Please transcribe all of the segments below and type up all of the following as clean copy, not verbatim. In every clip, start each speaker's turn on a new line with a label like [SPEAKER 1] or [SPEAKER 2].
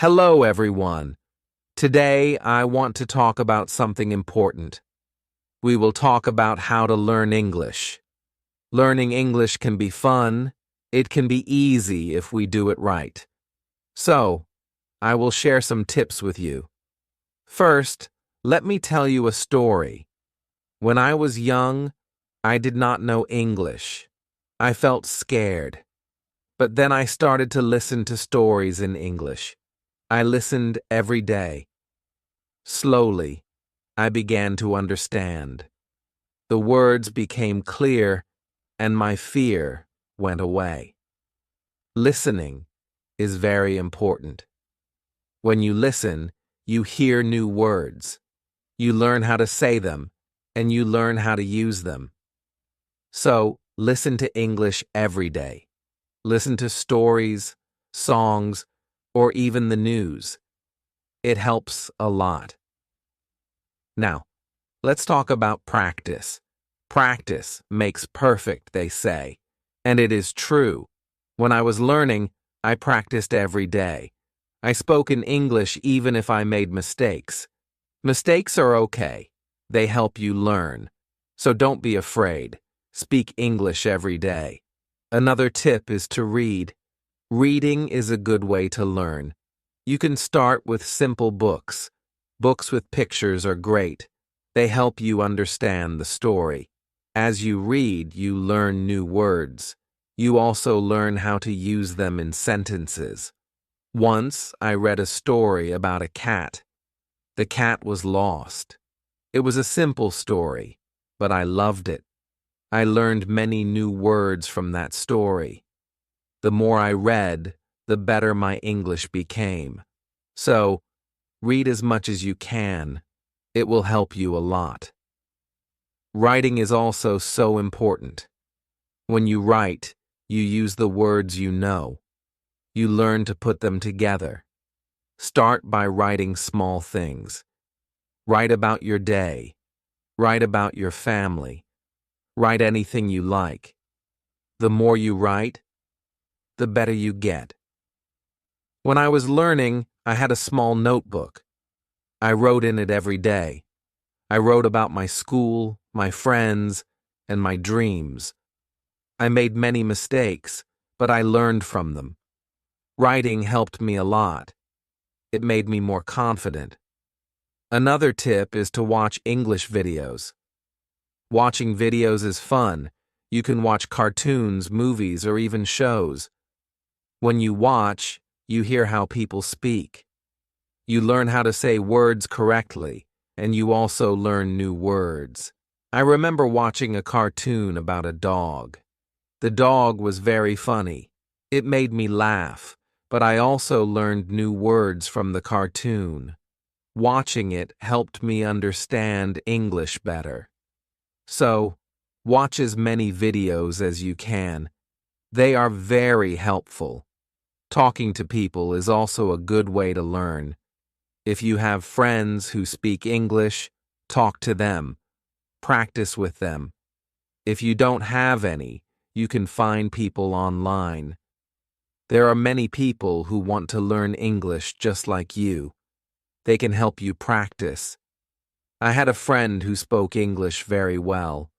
[SPEAKER 1] Hello, everyone. Today, I want to talk about something important. We will talk about how to learn English. Learning English can be fun. It can be easy if we do it right. So, I will share some tips with you. First, let me tell you a story. When I was young, I did not know English. I felt scared. But then I started to listen to stories in English. I listened every day. Slowly, I began to understand. The words became clear, and my fear went away. Listening is very important. When you listen, you hear new words. You learn how to say them, and you learn how to use them. So, listen to English every day. Listen to stories, songs, or even the news. It helps a lot. Now, let's talk about practice. Practice makes perfect, they say. And it is true. When I was learning, I practiced every day. I spoke in English even if I made mistakes. Mistakes are okay. They help you learn. So don't be afraid. Speak English every day. Another tip is to read. Reading is a good way to learn. You can start with simple books. Books with pictures are great. They help you understand the story. As you read, you learn new words. You also learn how to use them in sentences. Once, I read a story about a cat. The cat was lost. It was a simple story, but I loved it. I learned many new words from that story. The more I read, the better my English became. So, read as much as you can. It will help you a lot. Writing is also so important. When you write, you use the words you know. You learn to put them together. Start by writing small things. Write about your day. Write about your family. Write anything you like. The more you write, the better you get. When I was learning, I had a small notebook. I wrote in it every day. I wrote about my school, my friends, and my dreams. I made many mistakes, but I learned from them. Writing helped me a lot. It made me more confident. Another tip is to watch English videos. Watching videos is fun. You can watch cartoons, movies, or even shows. When you watch, you hear how people speak. You learn how to say words correctly, and you also learn new words. I remember watching a cartoon about a dog. The dog was very funny. It made me laugh, but I also learned new words from the cartoon. Watching it helped me understand English better. So, watch as many videos as you can. They are very helpful. Talking to people is also a good way to learn. If you have friends who speak English, talk to them. Practice with them. If you don't have any, you can find people online. There are many people who want to learn English just like you. They can help you practice. I had a friend who spoke English very well.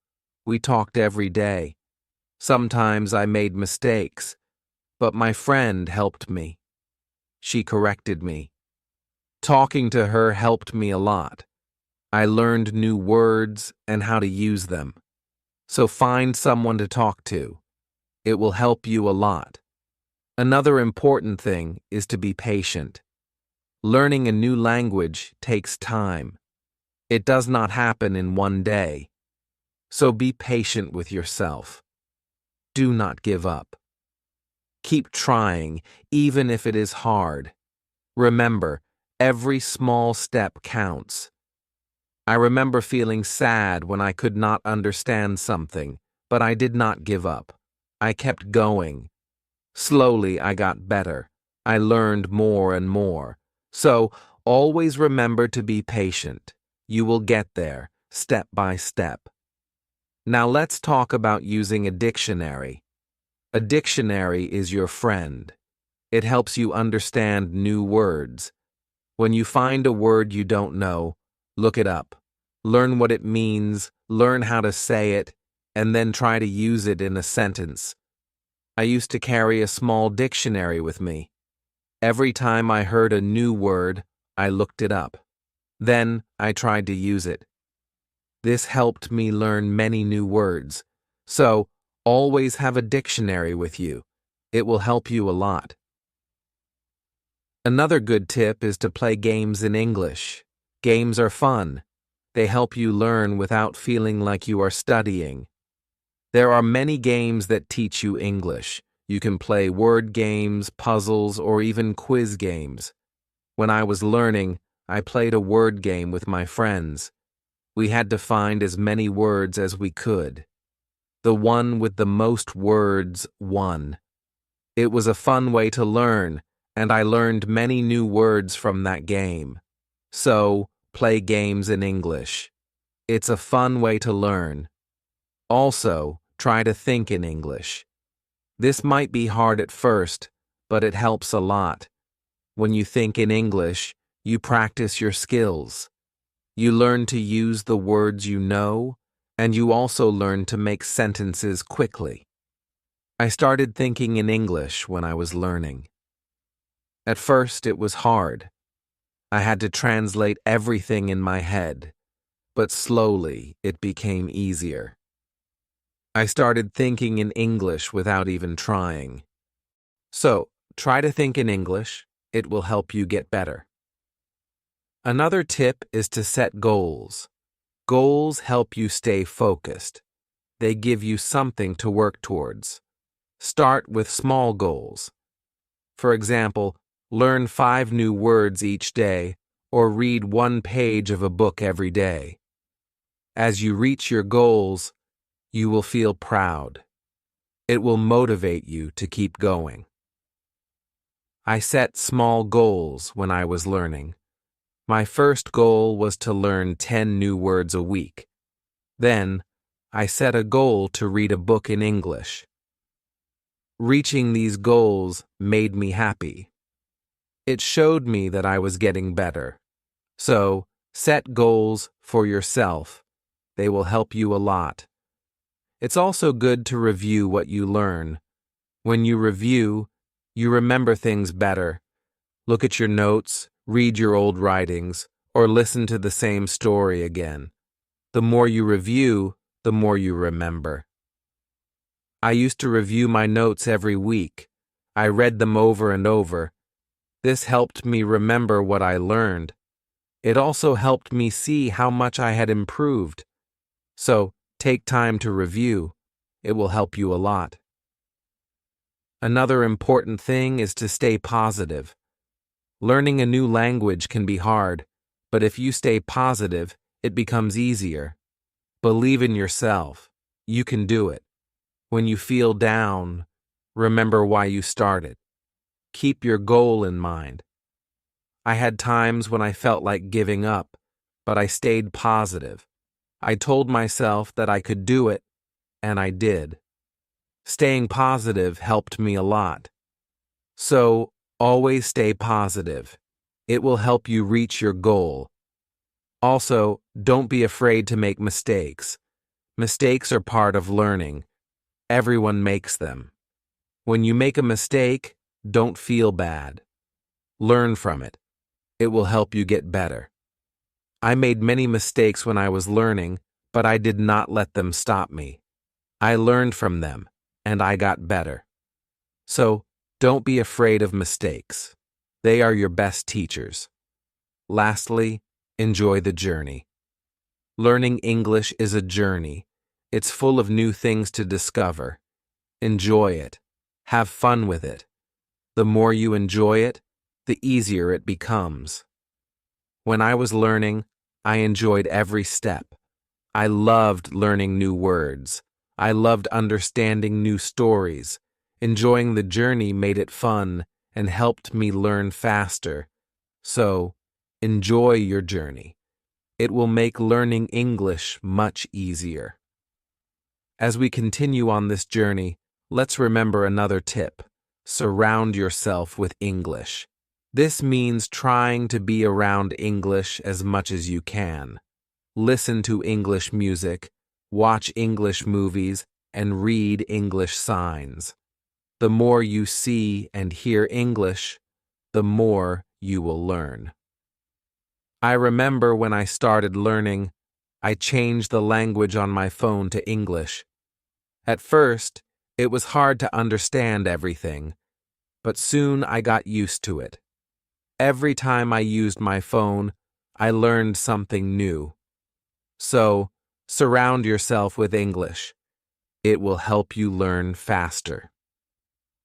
[SPEAKER 1] We talked every day. Sometimes I made mistakes, but my friend helped me. She corrected me. Talking to her helped me a lot. I learned new words and how to use them. So find someone to talk to. It will help you a lot. Another important thing is to be patient. Learning a new language takes time. It does not happen in one day. So be patient with yourself. Do not give up. Keep trying, even if it is hard. Remember, every small step counts. I remember feeling sad when I could not understand something, but I did not give up. I kept going. Slowly, I got better. I learned more and more. So, always remember to be patient. You will get there, step by step. Now let's talk about using a dictionary. A dictionary is your friend. It helps you understand new words. When you find a word you don't know, look it up. Learn what it means, learn how to say it, and then try to use it in a sentence. I used to carry a small dictionary with me. Every time I heard a new word, I looked it up. Then I tried to use it. This helped me learn many new words. So, always have a dictionary with you. It will help you a lot. Another good tip is to play games in English. Games are fun. They help you learn without feeling like you are studying. There are many games that teach you English. You can play word games, puzzles, or even quiz games. When I was learning, I played a word game with my friends. We had to find as many words as we could. The one with the most words won. It was a fun way to learn, and I learned many new words from that game. So, play games in English. It's a fun way to learn. Also, try to think in English. This might be hard at first, but it helps a lot. When you think in English, you practice your skills. You learn to use the words you know, and you also learn to make sentences quickly. I started thinking in English when I was learning. At first, it was hard. I had to translate everything in my head, but slowly it became easier. I started thinking in English without even trying. So, try to think in English. It will help you get better. Another tip is to set goals. Goals help you stay focused. They give you something to work towards. Start with small goals. For example, learn 5 new words each day or read 1 page of a book every day. As you reach your goals, you will feel proud. It will motivate you to keep going. I set small goals when I was learning. My first goal was to learn 10 new words a week. Then, I set a goal to read a book in English. Reaching these goals made me happy. It showed me that I was getting better. So, set goals for yourself. They will help you a lot. It's also good to review what you learn. When you review, you remember things better. Look at your notes, read your old writings, or listen to the same story again. The more you review, the more you remember. I used to review my notes every week. I read them over and over. This helped me remember what I learned. It also helped me see how much I had improved. So, take time to review. It will help you a lot. Another important thing is to stay positive. Learning a new language can be hard, but if you stay positive, it becomes easier. Believe in yourself. You can do it. When you feel down, remember why you started. Keep your goal in mind. I had times when I felt like giving up, but I stayed positive. I told myself that I could do it, and I did. Staying positive helped me a lot. So, always stay positive. It will help you reach your goal. Also, don't be afraid to make mistakes. Mistakes are part of learning. Everyone makes them. When you make a mistake, don't feel bad. Learn from it. It will help you get better. I made many mistakes when I was learning, but I did not let them stop me. I learned from them, and I got better. So, don't be afraid of mistakes. They are your best teachers. Lastly, enjoy the journey. Learning English is a journey. It's full of new things to discover. Enjoy it. Have fun with it. The more you enjoy it, the easier it becomes. When I was learning, I enjoyed every step. I loved learning new words. I loved understanding new stories. Enjoying the journey made it fun and helped me learn faster. So, enjoy your journey. It will make learning English much easier. As we continue on this journey, let's remember another tip. surround yourself with English. This means trying to be around English as much as you can. Listen to English music, watch English movies, and read English signs. The more you see and hear English, the more you will learn. I remember when I started learning, I changed the language on my phone to English. At first, it was hard to understand everything, but soon I got used to it. Every time I used my phone, I learned something new. So, surround yourself with English. It will help you learn faster.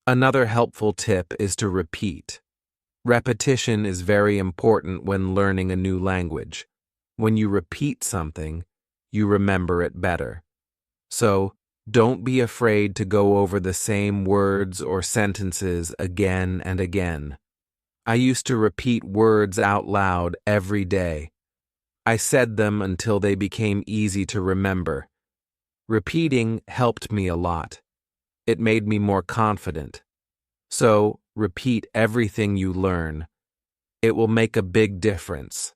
[SPEAKER 1] Another helpful tip is to repeat. Repetition is very important when learning a new language. When you repeat something, you remember it better. So, don't be afraid to go over the same words or sentences again and again. I used to repeat words out loud every day. I said them until they became easy to remember. Repeating helped me a lot. It made me more confident. So, repeat everything you learn. It will make a big difference.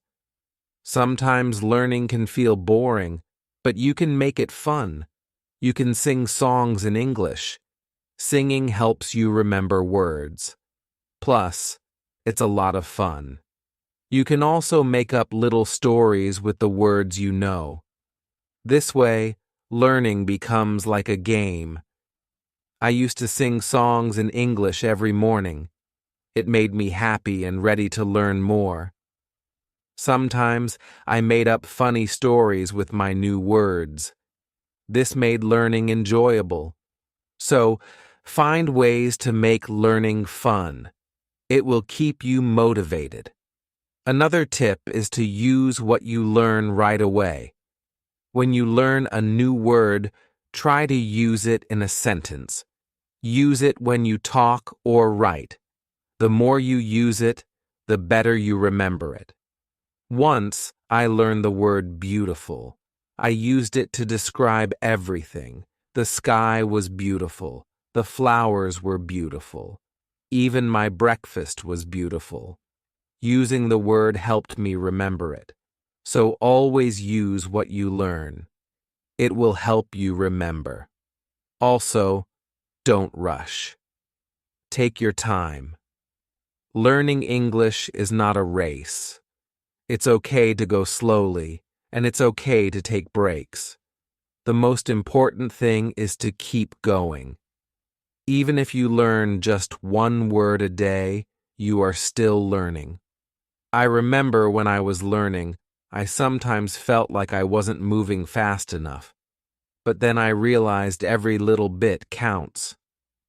[SPEAKER 1] Sometimes learning can feel boring, but you can make it fun. You can sing songs in English. Singing helps you remember words. Plus, it's a lot of fun. You can also make up little stories with the words you know. This way, learning becomes like a game. I used to sing songs in English every morning. It made me happy and ready to learn more. Sometimes I made up funny stories with my new words. This made learning enjoyable. So, find ways to make learning fun. It will keep you motivated. Another tip is to use what you learn right away. When you learn a new word, try to use it in a sentence. Use it when you talk or write. The more you use it, the better you remember it. Once, I learned the word beautiful. I used it to describe everything. The sky was beautiful. The flowers were beautiful. Even my breakfast was beautiful. Using the word helped me remember it. So always use what you learn. It will help you remember. Also, don't rush. Take your time. Learning English is not a race. It's okay to go slowly, and it's okay to take breaks. The most important thing is to keep going. Even if you learn just one word a day, you are still learning. I remember when I was learning, I sometimes felt like I wasn't moving fast enough. But then I realized every little bit counts.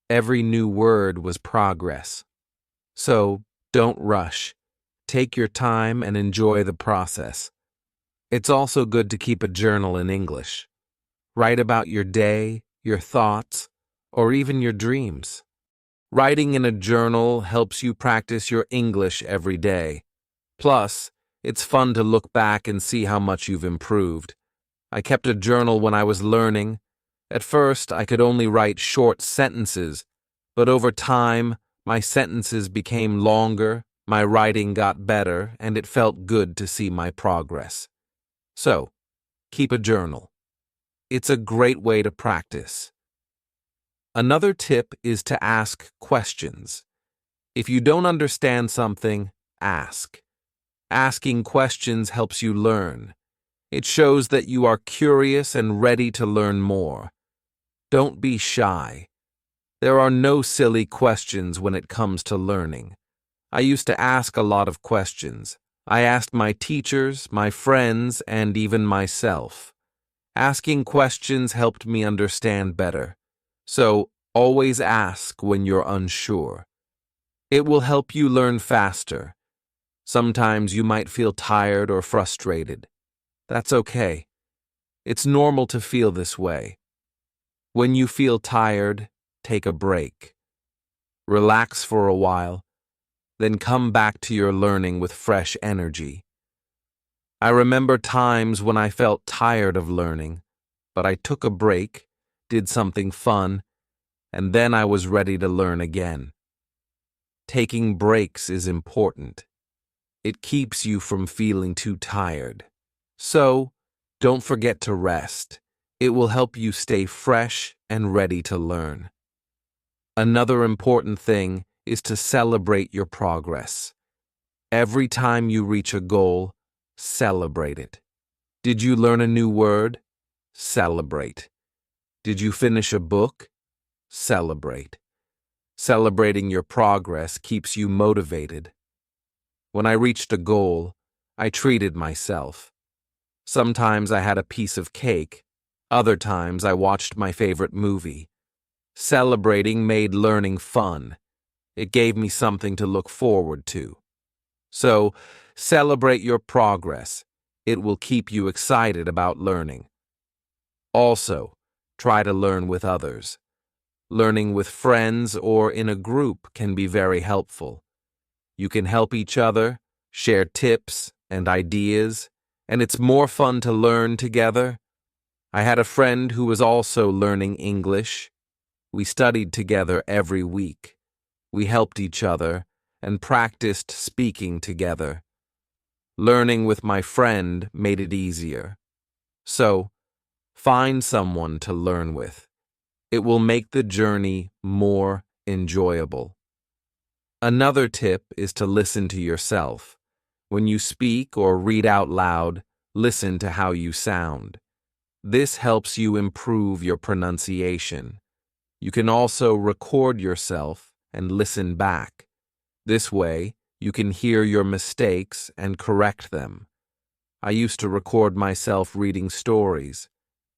[SPEAKER 1] Every new word was progress. So, don't rush. Take your time and enjoy the process. It's also good to keep a journal in English. Write about your day, your thoughts, or even your dreams. Writing in a journal helps you practice your English every day. Plus, it's fun to look back and see how much you've improved. I kept a journal when I was learning. At first, I could only write short sentences, but over time, my sentences became longer, my writing got better, and it felt good to see my progress. So, keep a journal. It's a great way to practice. Another tip is to ask questions. If you don't understand something, ask. Asking questions helps you learn. It shows that you are curious and ready to learn more. Don't be shy. There are no silly questions when it comes to learning. I used to ask a lot of questions. I asked my teachers, my friends, and even myself. Asking questions helped me understand better. So, always ask when you're unsure. It will help you learn faster. Sometimes you might feel tired or frustrated. That's okay. It's normal to feel this way. When you feel tired, take a break. Relax for a while, then come back to your learning with fresh energy. I remember times when I felt tired of learning, but I took a break, did something fun, and then I was ready to learn again. Taking breaks is important. It keeps you from feeling too tired. So, don't forget to rest. It will help you stay fresh and ready to learn. Another important thing is to celebrate your progress. Every time you reach a goal, celebrate it. Did you learn a new word? Celebrate. Did you finish a book? Celebrate. Celebrating your progress keeps you motivated. When I reached a goal, I treated myself. Sometimes I had a piece of cake. Other times I watched my favorite movie. Celebrating made learning fun. It gave me something to look forward to. So, celebrate your progress. It will keep you excited about learning. Also, try to learn with others. Learning with friends or in a group can be very helpful. You can help each other, share tips and ideas, and it's more fun to learn together. I had a friend who was also learning English. We studied together every week. We helped each other and practiced speaking together. Learning with my friend made it easier. So, find someone to learn with. It will make the journey more enjoyable. Another tip is to listen to yourself. When you speak or read out loud, listen to how you sound. This helps you improve your pronunciation. You can also record yourself and listen back. This way, you can hear your mistakes and correct them. I used to record myself reading stories.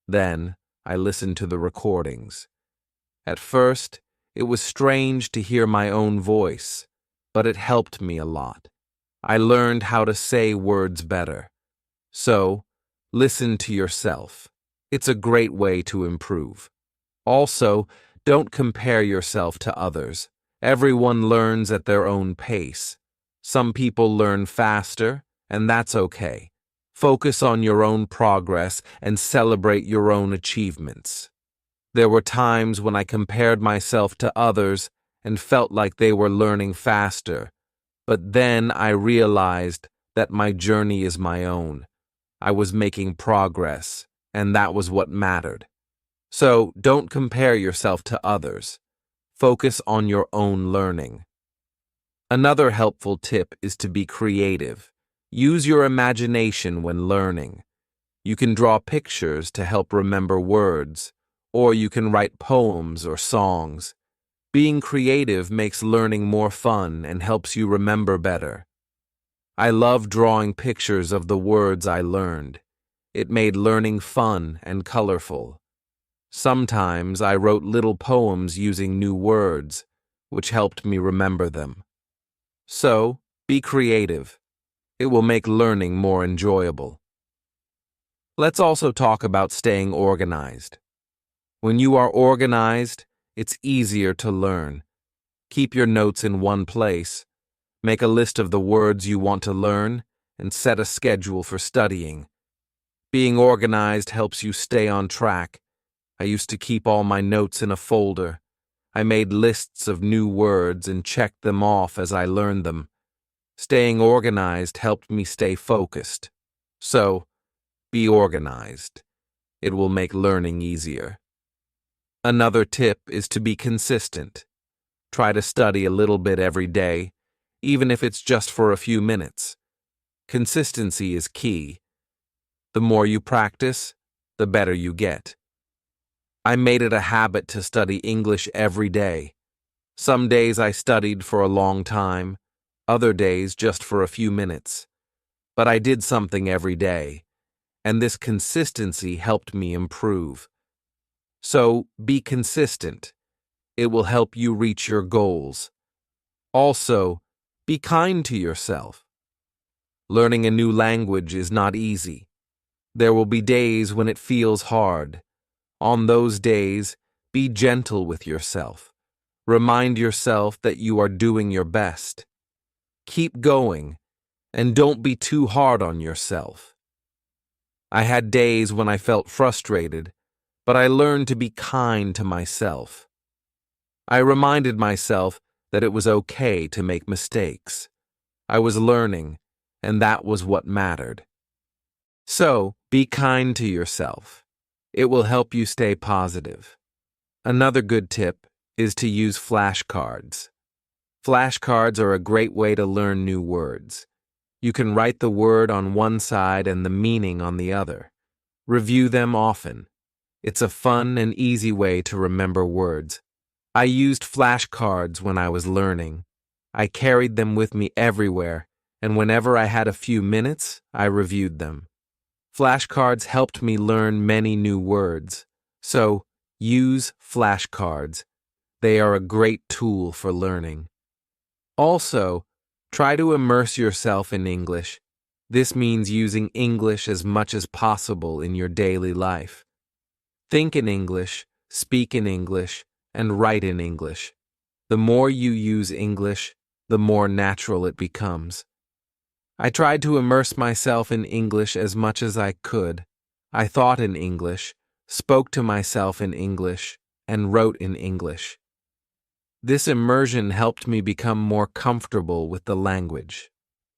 [SPEAKER 1] Then, I listened to the recordings. At first, it was strange to hear my own voice, but it helped me a lot. I learned how to say words better. So, listen to yourself. It's a great way to improve. Also, don't compare yourself to others. Everyone learns at their own pace. Some people learn faster, and that's okay. Focus on your own progress and celebrate your own achievements. There were times when I compared myself to others and felt like they were learning faster, but then I realized that my journey is my own. I was making progress, and that was what mattered. So don't compare yourself to others. Focus on your own learning. Another helpful tip is to be creative. Use your imagination when learning. You can draw pictures to help remember words, or you can write poems or songs. Being creative makes learning more fun and helps you remember better. I love drawing pictures of the words I learned. It made learning fun and colorful. Sometimes I wrote little poems using new words, which helped me remember them. So, be creative. It will make learning more enjoyable. Let's also talk about staying organized. When you are organized, it's easier to learn. Keep your notes in one place. Make a list of the words you want to learn and set a schedule for studying. Being organized helps you stay on track. I used to keep all my notes in a folder. I made lists of new words and checked them off as I learned them. Staying organized helped me stay focused. So, be organized. It will make learning easier. Another tip is to be consistent. Try to study a little bit every day, even if it's just for a few minutes. Consistency is key. The more you practice, the better you get. I made it a habit to study English every day. Some days I studied for a long time, other days just for a few minutes. But I did something every day, and this consistency helped me improve. So, be consistent. It will help you reach your goals. Also, be kind to yourself. Learning a new language is not easy. There will be days when it feels hard. On those days, be gentle with yourself. Remind yourself that you are doing your best. Keep going, and don't be too hard on yourself. I had days when I felt frustrated, but I learned to be kind to myself. I reminded myself that it was okay to make mistakes. I was learning, and that was what mattered. So, be kind to yourself. It will help you stay positive. Another good tip is to use flashcards. Flashcards are a great way to learn new words. You can write the word on one side and the meaning on the other. Review them often. It's a fun and easy way to remember words. I used flashcards when I was learning. I carried them with me everywhere, and whenever I had a few minutes, I reviewed them. Flashcards helped me learn many new words. So, use flashcards. They are a great tool for learning. Also, try to immerse yourself in English. This means using English as much as possible in your daily life. Think in English, speak in English, and write in English. The more you use English, the more natural it becomes. I tried to immerse myself in English as much as I could. I thought in English, spoke to myself in English, and wrote in English. This immersion helped me become more comfortable with the language.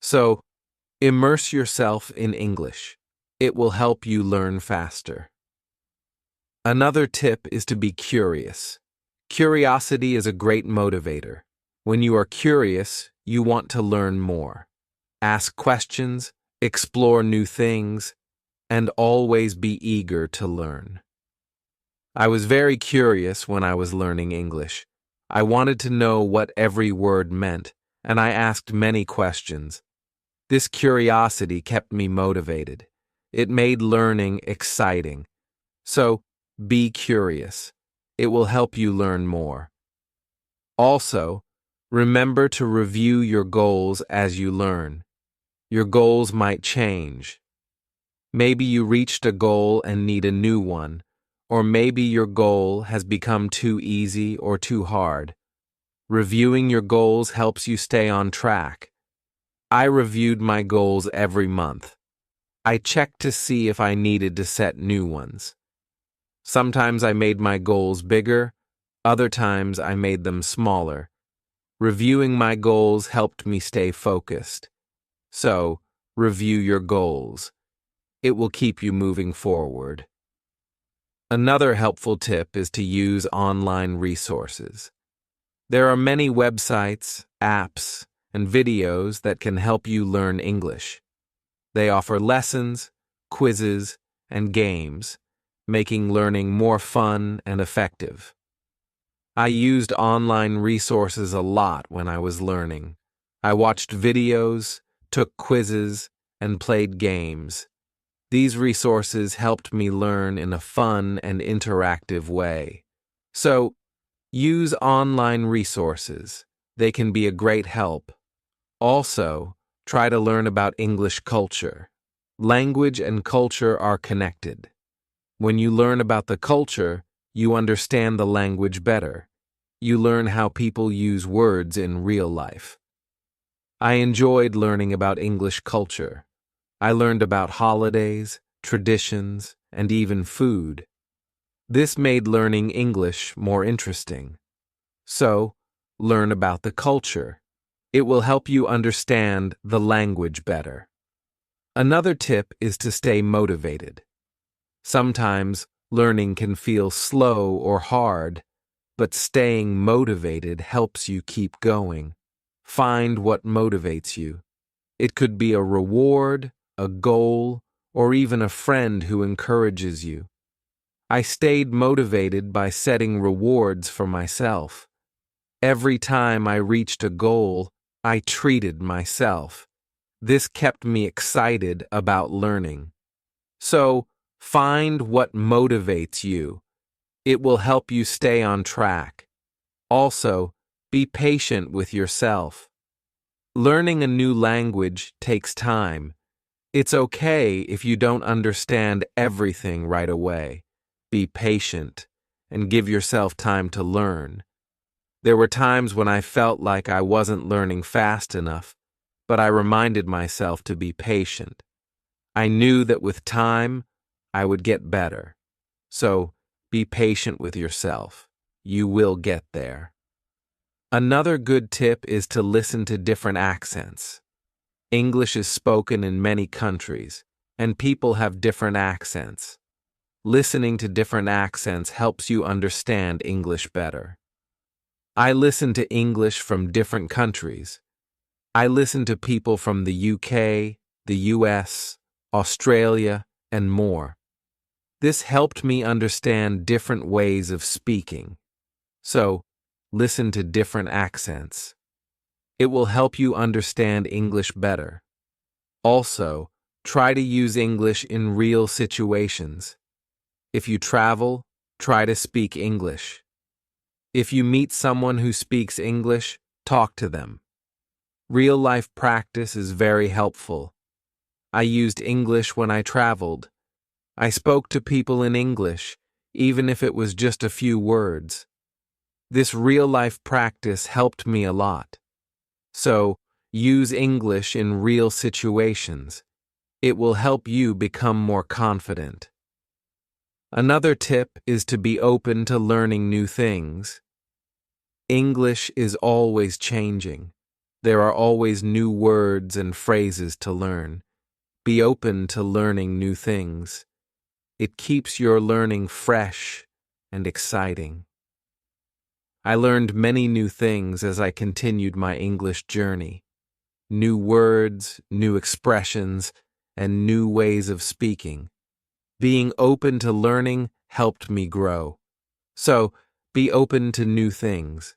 [SPEAKER 1] So, immerse yourself in English. It will help you learn faster. Another tip is to be curious. Curiosity is a great motivator. When you are curious, you want to learn more. Ask questions, explore new things, and always be eager to learn. I was very curious when I was learning English. I wanted to know what every word meant, and I asked many questions. This curiosity kept me motivated. It made learning exciting. So, be curious. It will help you learn more. Also, remember to review your goals as you learn. Your goals might change. Maybe you reached a goal and need a new one, or maybe your goal has become too easy or too hard. Reviewing your goals helps you stay on track. I reviewed my goals every month. I checked to see if I needed to set new ones. Sometimes I made my goals bigger, other times I made them smaller. Reviewing my goals helped me stay focused. So, review your goals. It will keep you moving forward. Another helpful tip is to use online resources. There are many websites, apps, and videos that can help you learn English. They offer lessons, quizzes, and games, making learning more fun and effective. I used online resources a lot when I was learning. I watched videos, took quizzes, and played games. These resources helped me learn in a fun and interactive way. So, use online resources. They can be a great help. Also, try to learn about English culture. Language and culture are connected. When you learn about the culture, you understand the language better. You learn how people use words in real life. I enjoyed learning about English culture. I learned about holidays, traditions, and even food. This made learning English more interesting. So, learn about the culture. It will help you understand the language better. Another tip is to stay motivated. Sometimes learning can feel slow or hard, but staying motivated helps you keep going. Find what motivates you. It could be a reward, a goal, or even a friend who encourages you. I stayed motivated by setting rewards for myself. Every time I reached a goal, I treated myself. This kept me excited about learning. So, find what motivates you. It will help you stay on track. Also, be patient with yourself. Learning a new language takes time. It's okay if you don't understand everything right away. Be patient and give yourself time to learn. There were times when I felt like I wasn't learning fast enough, but I reminded myself to be patient. I knew that with time, I would get better. So, be patient with yourself. You will get there. Another good tip is to listen to different accents. English is spoken in many countries, and people have different accents. Listening to different accents helps you understand English better. I listen to English from different countries. I listen to people from the UK, the US, Australia, and more. This helped me understand different ways of speaking. So, listen to different accents. It will help you understand English better. Also, try to use English in real situations. If you travel, try to speak English. If you meet someone who speaks English, talk to them. Real-life practice is very helpful. I used English when I traveled. I spoke to people in English, even if it was just a few words. This real-life practice helped me a lot. So, use English in real situations. It will help you become more confident. Another tip is to be open to learning new things. English is always changing. There are always new words and phrases to learn. Be open to learning new things. It keeps your learning fresh and exciting. I learned many new things as I continued my English journey. New words, new expressions, and new ways of speaking. Being open to learning helped me grow. So, be open to new things.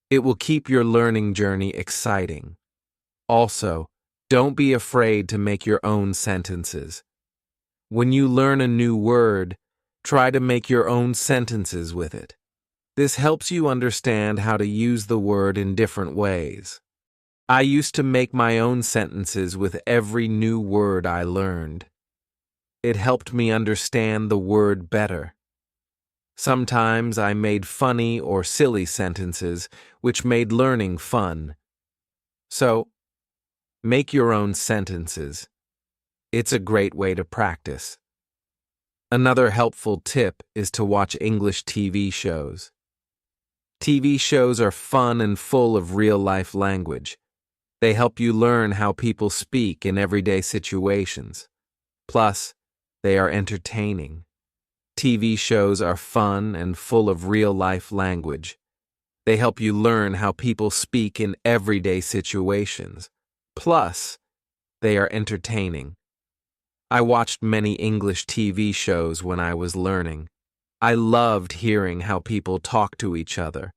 [SPEAKER 1] It will keep your learning journey exciting. Also, don't be afraid to make your own sentences. When you learn a new word, try to make your own sentences with it. This helps you understand how to use the word in different ways. I used to make my own sentences with every new word I learned. It helped me understand the word better. Sometimes I made funny or silly sentences, which made learning fun. So, make your own sentences. It's a great way to practice. Another helpful tip is to watch English TV shows. TV shows are fun and full of real-life language. They help you learn how people speak in everyday situations. Plus, they are entertaining. TV shows are fun and full of real-life language. They help you learn how people speak in everyday situations. Plus, they are entertaining. I watched many English TV shows when I was learning. I loved hearing how people talk to each other.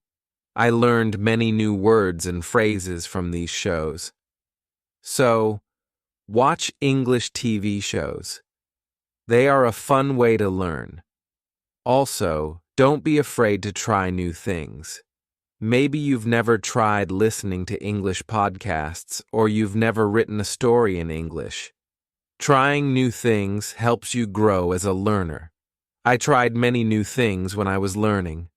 [SPEAKER 1] I learned many new words and phrases from these shows. So, watch English TV shows. They are a fun way to learn. Also, don't be afraid to try new things. Maybe you've never tried listening to English podcasts, or you've never written a story in English. Trying new things helps you grow as a learner. I tried many new things when I was learning.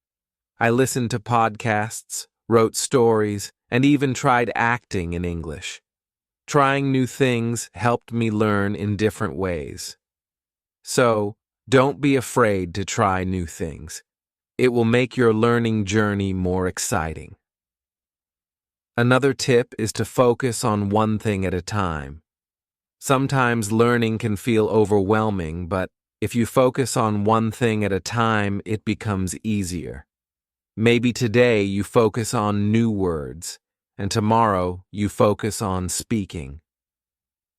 [SPEAKER 1] I listened to podcasts, wrote stories, and even tried acting in English. Trying new things helped me learn in different ways. So, don't be afraid to try new things. It will make your learning journey more exciting. Another tip is to focus on one thing at a time. Sometimes learning can feel overwhelming, but if you focus on one thing at a time, it becomes easier. Maybe today you focus on new words, and tomorrow you focus on speaking.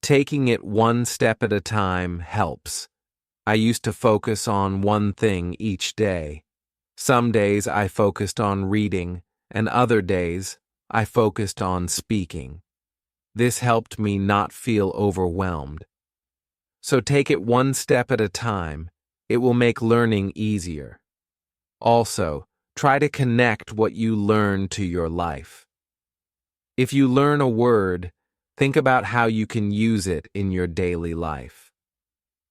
[SPEAKER 1] Taking it one step at a time helps. I used to focus on one thing each day. Some days I focused on reading, and other days I focused on speaking. This helped me not feel overwhelmed. So take it one step at a time. It will make learning easier. Also, try to connect what you learn to your life. If you learn a word, think about how you can use it in your daily life.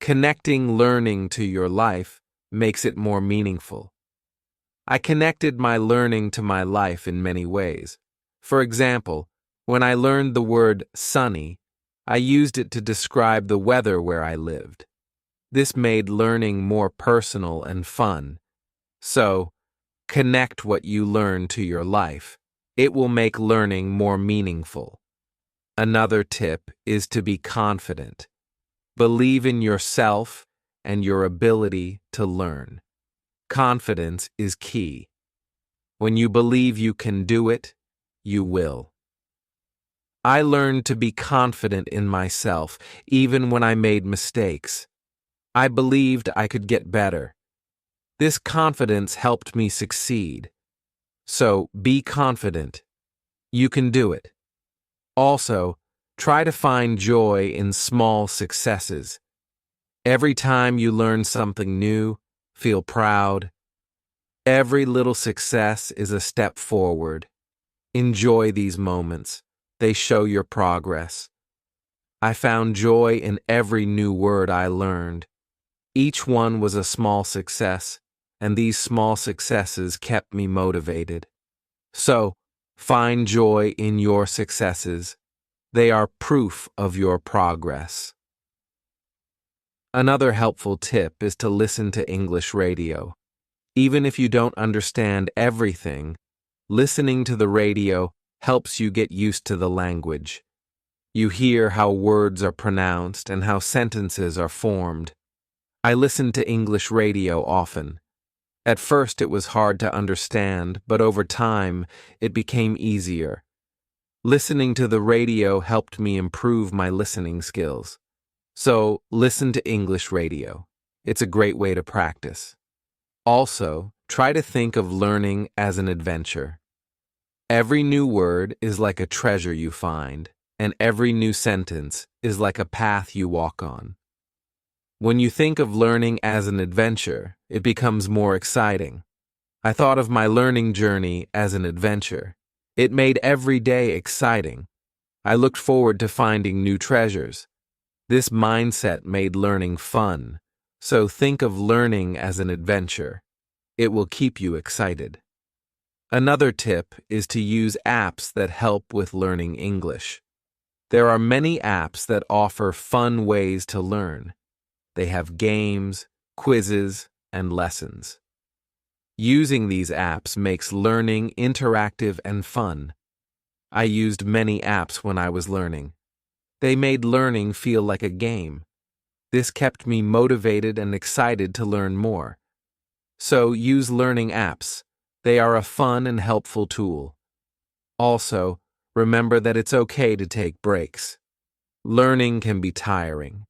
[SPEAKER 1] Connecting learning to your life makes it more meaningful. I connected my learning to my life in many ways. For example, when I learned the word sunny, I used it to describe the weather where I lived. This made learning more personal and fun. So, connect what you learn to your life. It will make learning more meaningful. Another tip is to be confident. Believe in yourself and your ability to learn. Confidence is key. When you believe you can do it, you will. I learned to be confident in myself, even when I made mistakes. I believed I could get better. This confidence helped me succeed. So, be confident. You can do it. Also, try to find joy in small successes. Every time you learn something new, feel proud. Every little success is a step forward. Enjoy these moments. They show your progress. I found joy in every new word I learned. Each one was a small success, and these small successes kept me motivated. So, find joy in your successes. They are proof of your progress. Another helpful tip is to listen to English radio. Even if you don't understand everything, listening to the radio helps you get used to the language. You hear how words are pronounced and how sentences are formed. I listened to English radio often. At first it was hard to understand, but over time it became easier. Listening to the radio helped me improve my listening skills. So, listen to English radio. It's a great way to practice. Also, try to think of learning as an adventure. Every new word is like a treasure you find, and every new sentence is like a path you walk on. When you think of learning as an adventure, it becomes more exciting. I thought of my learning journey as an adventure. It made every day exciting. I looked forward to finding new treasures. This mindset made learning fun. So think of learning as an adventure. It will keep you excited. Another tip is to use apps that help with learning English. There are many apps that offer fun ways to learn. They have games, quizzes, and lessons. Using these apps makes learning interactive and fun. I used many apps when I was learning. They made learning feel like a game. This kept me motivated and excited to learn more. So use learning apps. They are a fun and helpful tool. Also, remember that it's okay to take breaks. Learning can be tiring.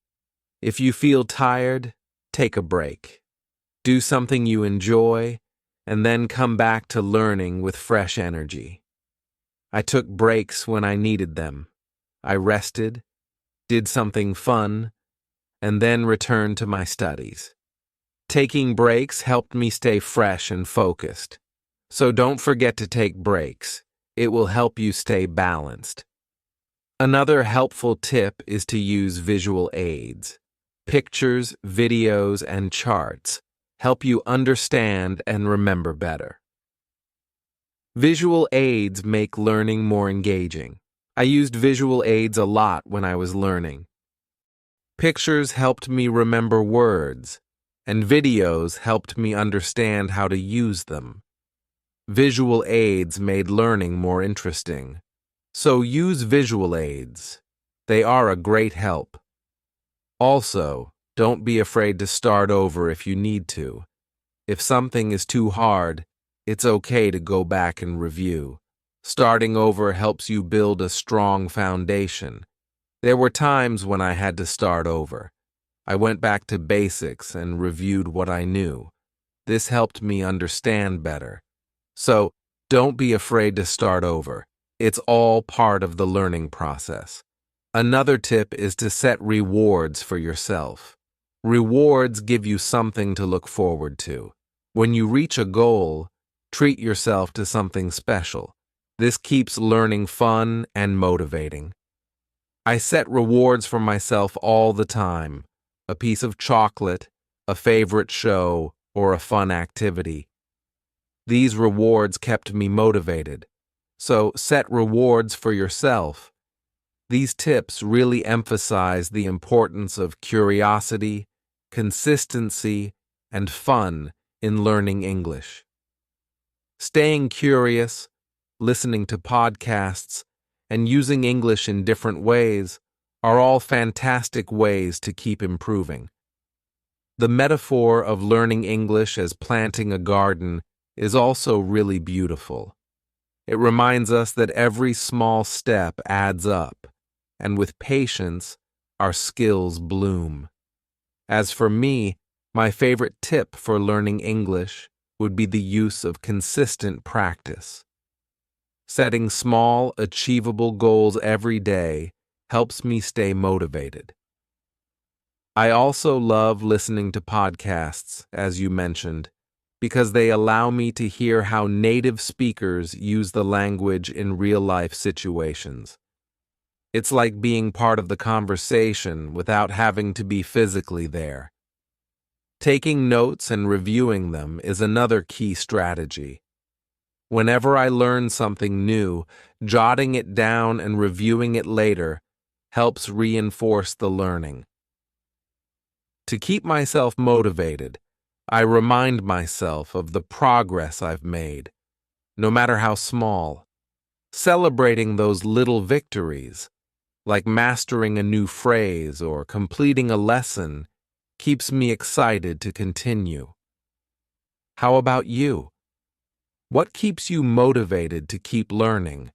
[SPEAKER 1] If you feel tired, take a break. Do something you enjoy, and then come back to learning with fresh energy. I took breaks when I needed them. I rested, did something fun, and then returned to my studies. Taking breaks helped me stay fresh and focused. So don't forget to take breaks. It will help you stay balanced. Another helpful tip is to use visual aids. Pictures, videos, and charts help you understand and remember better. Visual aids make learning more engaging. I used visual aids a lot when I was learning. Pictures helped me remember words, and videos helped me understand how to use them. Visual aids made learning more interesting. So use visual aids. They are a great help. Also, don't be afraid to start over if you need to. If something is too hard, it's okay to go back and review. Starting over helps you build a strong foundation. There were times when I had to start over. I went back to basics and reviewed what I knew. This helped me understand better. So, don't be afraid to start over. It's all part of the learning process. Another tip is to set rewards for yourself. Rewards give you something to look forward to. When you reach a goal, treat yourself to something special. This keeps learning fun and motivating. I set rewards for myself all the time. A piece of chocolate, a favorite show, or a fun activity. These rewards kept me motivated. So set rewards for yourself. These tips really emphasize the importance of curiosity, consistency, and fun in learning English. Staying curious, listening to podcasts, and using English in different ways are all fantastic ways to keep improving. The metaphor of learning English as planting a garden is also really beautiful. It reminds us that every small step adds up, and with patience, our skills bloom. As for me, my favorite tip for learning English would be the use of consistent practice. Setting small, achievable goals every day helps me stay motivated. I also love listening to podcasts, as you mentioned, because they allow me to hear how native speakers use the language in real-life situations. It's like being part of the conversation without having to be physically there. Taking notes and reviewing them is another key strategy. Whenever I learn something new, jotting it down and reviewing it later helps reinforce the learning. To keep myself motivated, I remind myself of the progress I've made, no matter how small. Celebrating those little victories, like mastering a new phrase or completing a lesson, keeps me excited to continue. How about you? What keeps you motivated to keep learning?